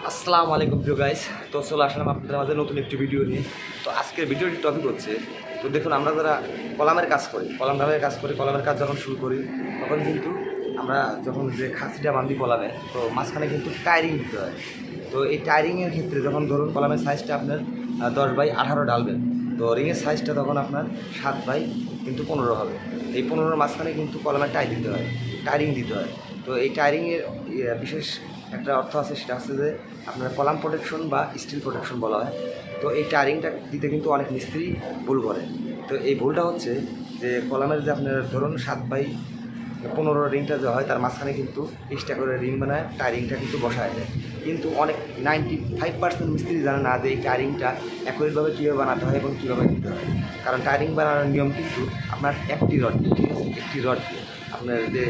আসসালামু আলাইকুম প্রিয় গাইস। তো চলে আসলাম আপনাদের মাঝে নতুন একটি ভিডিও নিয়ে। তো আজকের ভিডিওটির টপিক হচ্ছে, তো দেখুন আমরা যারা কলামের কাজ করি, কলাম ঢালাইয়ের কাজ করি, কলামের কাজ যখন শুরু করি তখন কিন্তু আমরা যখন যে খাসিটা বান্ধি কলামে, তো মাঝখানে কিন্তু টায়ারিং দিতে হয়। তো এই টায়ারিংয়ের ক্ষেত্রে যখন ধরুন কলামের সাইজটা আপনার 10/18 ডালবেন, তো রিংয়ের সাইজটা তখন আপনার 7/15 হবে। এই 15-র মাঝখানে কিন্তু কলামে টাই দিতে হয়, টায়ারিং দিতে হয়। তো এই টায়ারিংয়ের বিশেষ একটা অর্থ আছে, সেটা হচ্ছে যে আপনার কলাম প্রোটেকশন বা স্টিল প্রোটেকশন বলা হয়। তো এই টায়ারিংটা দিতে কিন্তু অনেক মিস্ত্রি ভুল করে। তো এই ভুলটা হচ্ছে যে কলামের যে আপনার ধরুন 7/15 রিংটা যে হয়, তার মাঝখানে কিন্তু এক্সট্রা করে রিং বানায় টায়ারিংটা কিন্তু বসায় যায়। কিন্তু অনেক 95% মিস্ত্রি জানে না যে এই টায়ারিংটা একইভাবে কীভাবে বানাতে হয় এবং কীভাবে দিতে হয়। কারণ টায়ারিং বানানোর নিয়ম কিন্তু আপনার একটি রড দিয়ে, ঠিক আছে, একটি রড দিয়ে আপনার যে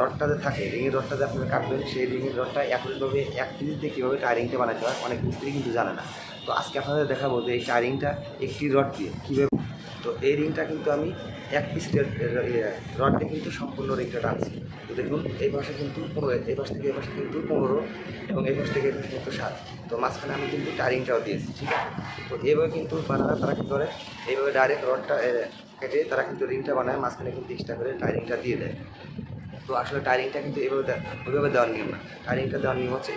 রডটা যে থাকে, রিংয়ের রডটা যে আপনারা কাটবেন, সেই রিংয়ের রডটা একইভাবে এক পিস দিয়ে কীভাবে টায়ারিংটা বানাতে হয় অনেক মিস্ত্রি কিন্তু জানে না। তো আজকে আপনাদের দেখাবো যে এই টায়ারিংটা একটি রড দিয়ে কীভাবে। তো এই রিংটা কিন্তু আমি এক পিস রড দিয়ে কিন্তু সম্পূর্ণ রিংটা টানছি। তো দেখুন এই পাশে কিন্তু 15, এই পাশ থেকে এই পাশে কিন্তু 15 এবং এই পাশ থেকে এই পাশে কিন্তু 7। তো মাঝখানে আমি কিন্তু টায়ারিংটাও দিয়েছি, ঠিক আছে। তো এইভাবে কিন্তু বানানো তারা কী করে, এইভাবে ডাইরেক্ট রডটা কেটে তারা কিন্তু রিংটা বানায়, মাঝখানে কিন্তু এক্সট্রা করে টায়ারিংটা দিয়ে দেয়। তো আসলে টায়ারিংটা কিন্তু ওইভাবে দেওয়ার নিয়ম না। টায়ারিংটা দেওয়ার নিয়ম হচ্ছে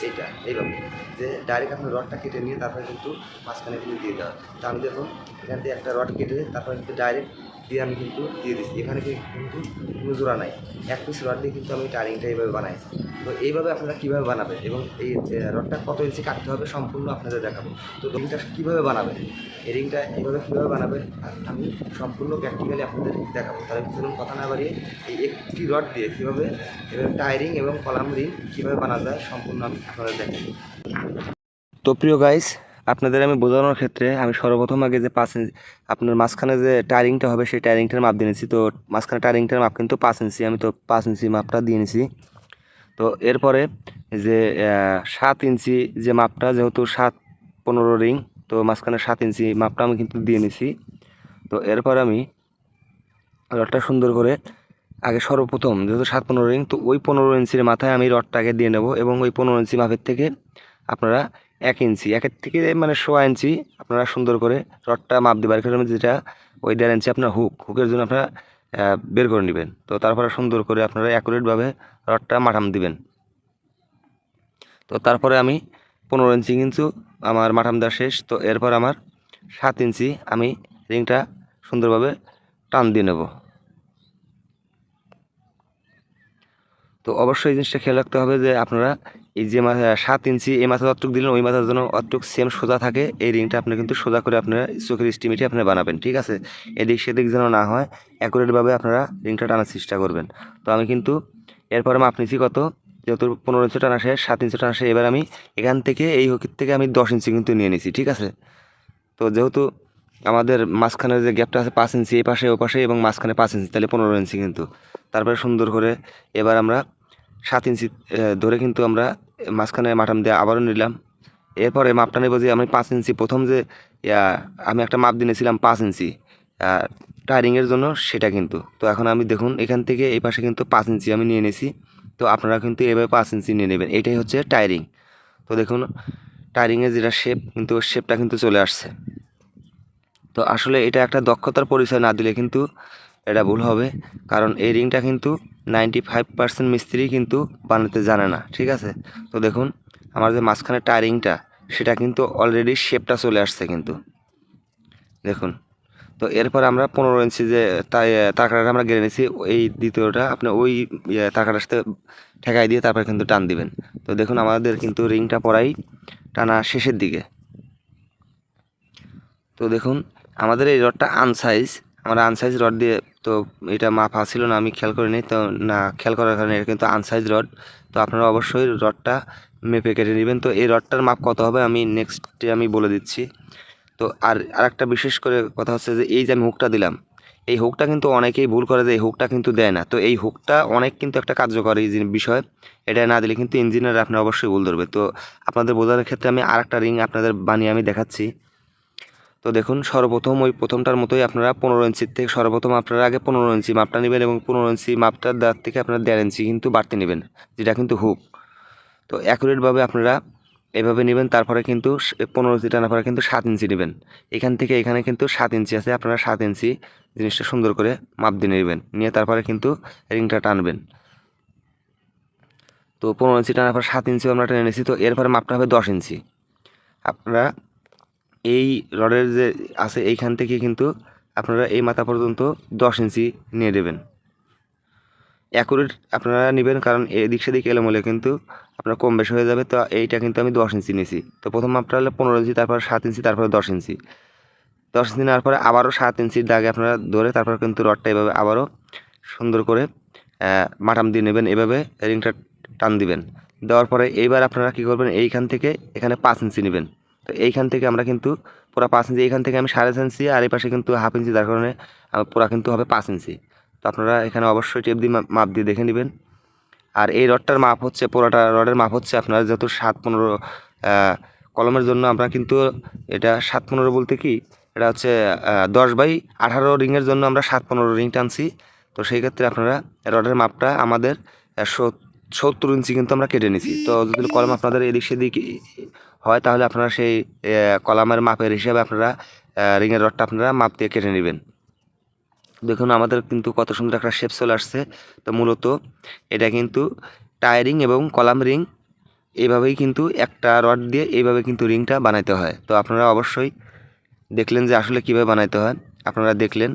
এইভাবে, যে ডাইরেক্ট আপনি রডটা কেটে নিয়ে তারপরে কিন্তু মাঝখানে কিন্তু দিয়ে দেওয়া। তো আমি দেখুন এখান থেকে একটা রড কেটে তারপরে কিন্তু ডাইরেক্ট দিয়ে আমি কিন্তু দিয়ে দিচ্ছি। এখানে কিন্তু কোনো জোড়া নাই, এক পিস রড দিয়ে কিন্তু আমি টায়ারিংটা এইভাবে বানাইছি। তো এইভাবে আপনারা কীভাবে বানাবেন এবং এই রডটা কত ইঞ্চি কাটতে হবে সম্পূর্ণ আপনাদের দেখাবো। তো রিংটা কীভাবে বানাবেন, এই রিংটা এইভাবে কীভাবে বানাবেন আমি সম্পূর্ণ প্র্যাকটিক্যালি আপনাদের দেখাবো। তাহলে চলুন কথা না বাড়িয়ে এই একটি রড দিয়ে কীভাবে টায়ারিং এবং কলাম রিং কীভাবে বানানো যায় সম্পূর্ণ আমি আপনাদের দেখাবো। তো প্রিয় গাইস, আপনাদের আমি বোঝানোর ক্ষেত্রে আমি সর্বপ্রথম আগে যে 5 ইঞ্চি আপনার মাঝখানে যে টায়ারিংটা হবে সেই টায়ারিংটার মাপ দিয়ে নিচ্ছি। তো মাঝখানে টায়ারিংটার মাপ কিন্তু 5 ইঞ্চি, আমি তো 5 ইঞ্চি মাপটা দিয়ে নিছি। তো এরপরে যে 7 ইঞ্চি যে মাপটা, যেহেতু 7/15 রিং, তো মাঝখানে 7 ইঞ্চি মাপটা আমি কিন্তু দিয়ে নিছি। তো এরপর আমি রডটা সুন্দর করে আগে সর্বপ্রথম যেহেতু 7/15 রিং, তো ওই 15 ইঞ্চির মাথায় আমি রডটাকে দিয়ে নেব এবং ওই 15 ইঞ্চি মাপের থেকে আপনারা 1 ইঞ্চি, একের থেকে মানে 1.5 ইঞ্চি আপনারা সুন্দর করে রডটা মাপ দেবার কারণে, যেটা ওই 1.5 ইঞ্চি আপনার হুকের জন্য আপনারা বের করে নেবেন। তো তারপরে সুন্দর করে আপনারা অ্যাকুরেটভাবে রডটা মাঠাম দিবেন। তো তারপরে আমি 15 ইঞ্চি কিন্তু আমার মাঠাম দেওয়া শেষ। তো এরপর আমার 7 ইঞ্চি আমি রিংটা সুন্দরভাবে টান দিয়ে নেব। তো অবশ্যই এই জিনিসটা খেয়াল রাখতে হবে যে আপনারা এই যে 7 ইঞ্চি এই মাথা অতটুক দিলেন, ওই মাথার জন্য অতটুক সেম সোজা থাকে। এই রিংটা আপনি কিন্তু সোজা করে আপনারা চোখের স্টিমেটে আপনি বানাবেন, ঠিক আছে। এদিক সেদিক যেন না হয়, অ্যাকুরেটভাবে আপনারা রিংটা টানার চেষ্টা করবেন। তো আমি কিন্তু এরপরে মাপ নিচ্ছি কত, যেহেতু 15 ইঞ্চি টানা শেষ, 7 ইঞ্চি টানা শেষ, এবার আমি এখান থেকে এই হুকের থেকে আমি 10 ইঞ্চি কিন্তু নিয়ে নিছি, ঠিক আছে। তো যেহেতু আমাদের মাঝখানে যে গ্যাপটা আছে 5 ইঞ্চি, এই পাশে ও পাশে এবং মাঝখানে 5 ইঞ্চি, তাহলে 15 ইঞ্চি কিন্তু। তারপরে সুন্দর করে এবার আমরা 7 ইঞ্চি ধরে কিন্তু আমরা মাঝখানে মাঠাম দিয়ে আবারও নিলাম। এরপরে মাপটা নেব যে আমি 5 ইঞ্চি প্রথম যে আমি একটা মাপ দিয়েছিলাম 5 ইঞ্চি টায়ারিংয়ের জন্য, সেটা কিন্তু। তো এখন আমি দেখুন এখান থেকে এই পাশে কিন্তু 5 ইঞ্চি আমি নিয়ে নিয়েছি। তো আপনারা কিন্তু এভাবে 5 ইঞ্চি নিয়ে নেবেন, এটাই হচ্ছে টায়ারিং। তো দেখুন টায়ারিংয়ের যেটা শেপ, কিন্তু শেপটা কিন্তু চলে আসছে। তো আসলে এটা একটা দক্ষতার পরিচয় না দিলে কিন্তু এটা ভুল হবে, কারণ এই রিংটা কিন্তু 95% মিস্ত্রি কিন্তু বানাতে জানে না, ঠিক আছে। তো দেখুন আমার যে মাঝখানে টায়ারিংটা, সেটা কিন্তু অলরেডি শেপটা চলে আসছে কিন্তু, দেখুন। তো এরপর আমরা 15 ইঞ্চি যে তারকাটা আমরা গেড়ে নিয়েছি, এই দ্বিতীয়টা আপনি ওই তারকাটার সাথে ঠেকাই দিয়ে তারপর কিন্তু টান দিবেন। তো দেখুন আমাদের কিন্তু রিংটা পরাই টানা শেষের দিকে। তো দেখুন আমাদের এই রডটা আনসাইজ, আমরা আনসাইজ রড দিয়ে, তো এটা মাপা ছিল না, আমি খেয়াল করিনি। তো না খেয়াল করার কারণে এটা কিন্তু আনসাইজ রড। তো আপনারা অবশ্যই রডটা মেপে কেটে নেবেন। তো এই রডটার মাপ কত হবে আমি নেক্সটে আমি বলে দিচ্ছি। তো আরেকটা বিশেষ করে কথা হচ্ছে যে এই যে আমি হুকটা দিলাম, এই হুকটা কিন্তু অনেকেই ভুল করে যে এই হুকটা কিন্তু দেয় না। তো এই হুকটা অনেক কিন্তু একটা কার্যকরী বিষয়, এটা না দিলে কিন্তু ইঞ্জিনিয়ার আপনার অবশ্যই ভুল ধরবে। তো আপনাদের বোঝানোর ক্ষেত্রে আমি আরেকটা রিং আপনাদের বানিয়ে আমি দেখাচ্ছি। তো দেখুন সর্বপ্রথম ওই প্রথমটার মতোই আপনারা 15 ইঞ্চির থেকে সর্বপ্রথম আপনারা আগে 15 ইঞ্চি মাপটা নেবেন এবং 15 ইঞ্চি মাপটার দাঁত থেকে আপনারা 1.5 ইঞ্চি কিন্তু বাড়তে নেবেন, যেটা কিন্তু হুক। তো অ্যাকুরেটভাবে আপনারা এভাবে নেবেন। তারপরে কিন্তু 15 ইঞ্চি টানার পরে কিন্তু 7 ইঞ্চি নেবেন। এখান থেকে এখানে কিন্তু 7 ইঞ্চি আছে, আপনারা 7 ইঞ্চি জিনিসটা সুন্দর করে মাপ দিয়ে নেবেন, নিয়ে তারপরে কিন্তু রিংটা টানবেন। তো 15 ইঞ্চি টানার পর 7 ইঞ্চি আমরা টেনে নিয়েছি। তো এরপরে মাপটা হবে 10 ইঞ্চি। আপনারা এই রডের যে আছে এইখান থেকে কিন্তু আপনারা এই মাথা পর্যন্ত 10 ইঞ্চি নিয়ে দেবেন। অ্যাকুরেট আপনারা নেবেন, কারণ এদিক সেদিক এলোমেলো কিন্তু আপনার কম বেশি হয়ে যাবে। তো এইটা কিন্তু আমি 10 ইঞ্চি নিয়েছি। তো প্রথম মাপটা হলো 15 ইঞ্চি, তারপর 7 ইঞ্চি, তারপরে 10 ইঞ্চি। 10 ইঞ্চি নেওয়ার পরে আবারও 7 ইঞ্চির দাগে আপনারা ধরে তারপর কিন্তু রডটা এভাবে আবারও সুন্দর করে মাটাম দিয়ে নেবেন, এভাবে রিংটা টান দিবেন। দেওয়ার পরে এইবার আপনারা কী করবেন, এইখান থেকে এখানে 5 ইঞ্চি নেবেন। তো এইখান থেকে আমরা কিন্তু পুরো 5 ইঞ্চি, এইখান থেকে আমি 4.5 ইঞ্চি, আর এই পাশে কিন্তু হাফ ইঞ্চি, যার কারণে পুরা কিন্তু হবে 5 ইঞ্চি। তো আপনারা এখানে অবশ্যই টেপ দিয়ে মাপ দিয়ে দেখে নেবেন। আর এই রডটার মাপ হচ্ছে, পুরোটা রডের মাপ হচ্ছে আপনার যেহেতু 7-15 কলমের জন্য আমরা কিন্তু এটা 7-15 বলতে কি, এটা হচ্ছে 10/18 রিংয়ের জন্য আমরা 7-15 রিং টানছি। তো সেই ক্ষেত্রে আপনারা রডের মাপটা আমাদের 70 ইঞ্চি কিন্তু আমরা কেটে নিছি। তো যদি কলম আপনাদের এদিক সেদিক হয় তাহলে আপনারা সেই কলামের মাপের হিসাবে আপনারা রিংয়ের রডটা আপনারা মাপ দিয়ে কেটে নেবেন। দেখুন আমাদের কিন্তু কত সুন্দর একটা শেপ চলে আসছে। তো মূলত এটা কিন্তু টায়ারিং এবং কলাম রিং এইভাবেই কিন্তু একটা রড দিয়ে এইভাবে কিন্তু রিংটা বানাইতে হয়। তো আপনারা অবশ্যই দেখলেন যে আসলে কীভাবে বানাইতে হয়, আপনারা দেখলেন,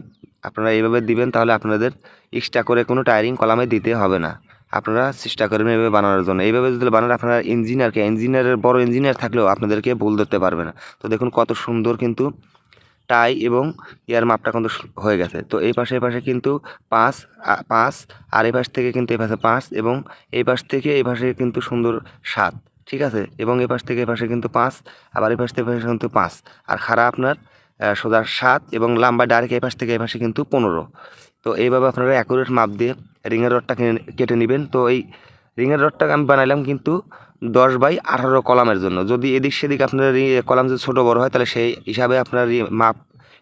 আপনারা এইভাবে দিবেন, তাহলে আপনাদের এক্সট্রা করে কোনো টায়ারিং কলামে দিতে হবে না। আপনারা চেষ্টা করবেন এইভাবে বানানোর জন্য। এইভাবে যদি বানান, আপনারা ইঞ্জিনিয়ারের বড় ইঞ্জিনিয়ার থাকলেও আপনাদেরকে ভুল ধরতে পারবে না। তো দেখুন কত সুন্দর কিন্তু টাই এবং ইয়ার মাপটা কিন্তু হয়ে গেছে। তো এই পাশে কিন্তু 5, আর এই পাশ থেকে কিন্তু এই পাশে 5, এবং এই পাশ থেকে এই পাশে কিন্তু সুন্দর 7, ঠিক আছে। এবং এই পাশ থেকে এই পাশে কিন্তু 5, আবার এই পাশ থেকে কিন্তু 5, আর খাড়া আপনার সোজা 7, এবং লম্বা ডাইরেক্ট এই পাশ থেকে এই পাশে কিন্তু 15। তো এইভাবে আপনারা অ্যাকুরেট মাপ দিয়ে রিংয়ের রডটা কেটে নেবেন। তো এই রিংয়ের রডটা আমি বানাইলাম কিন্তু 10/18 কলামের জন্য। যদি এদিক সেদিক আপনার কলাম যদি ছোটো বড়ো হয়, তাহলে সেই হিসাবে আপনার মাপ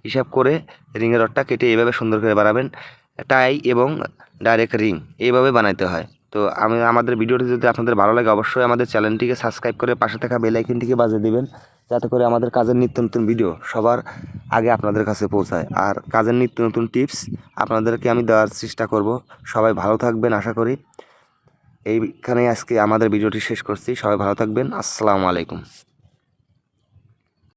হিসাব করে রিংয়ের রডটা কেটে এইভাবে সুন্দর করে বানাবেন। টাই এবং ডাইরেক্ট রিং এইভাবে বানাইতে হয়। তো আমাদের ভিডিওটি যদি আপনাদের ভালো লাগে, অবশ্যই আমাদের চ্যানেলটিকে সাবস্ক্রাইব করে পাশে থাকা বেল আইকনটিকে বাজিয়ে দেবেন, যাতে করে আমাদের কাজের নিত্য নতুন ভিডিও সবার আগে আপনাদের কাছে পৌঁছায়। আর কাজের নিত্য নতুন টিপস আপনাদেরকে আমি দেওয়ার চেষ্টা করব। সবাই ভালো থাকবেন আশা করি। এইখানেই আজকে আমাদের ভিডিওটি শেষ করছি। সবাই ভালো থাকবেন। আসসালামু আলাইকুম।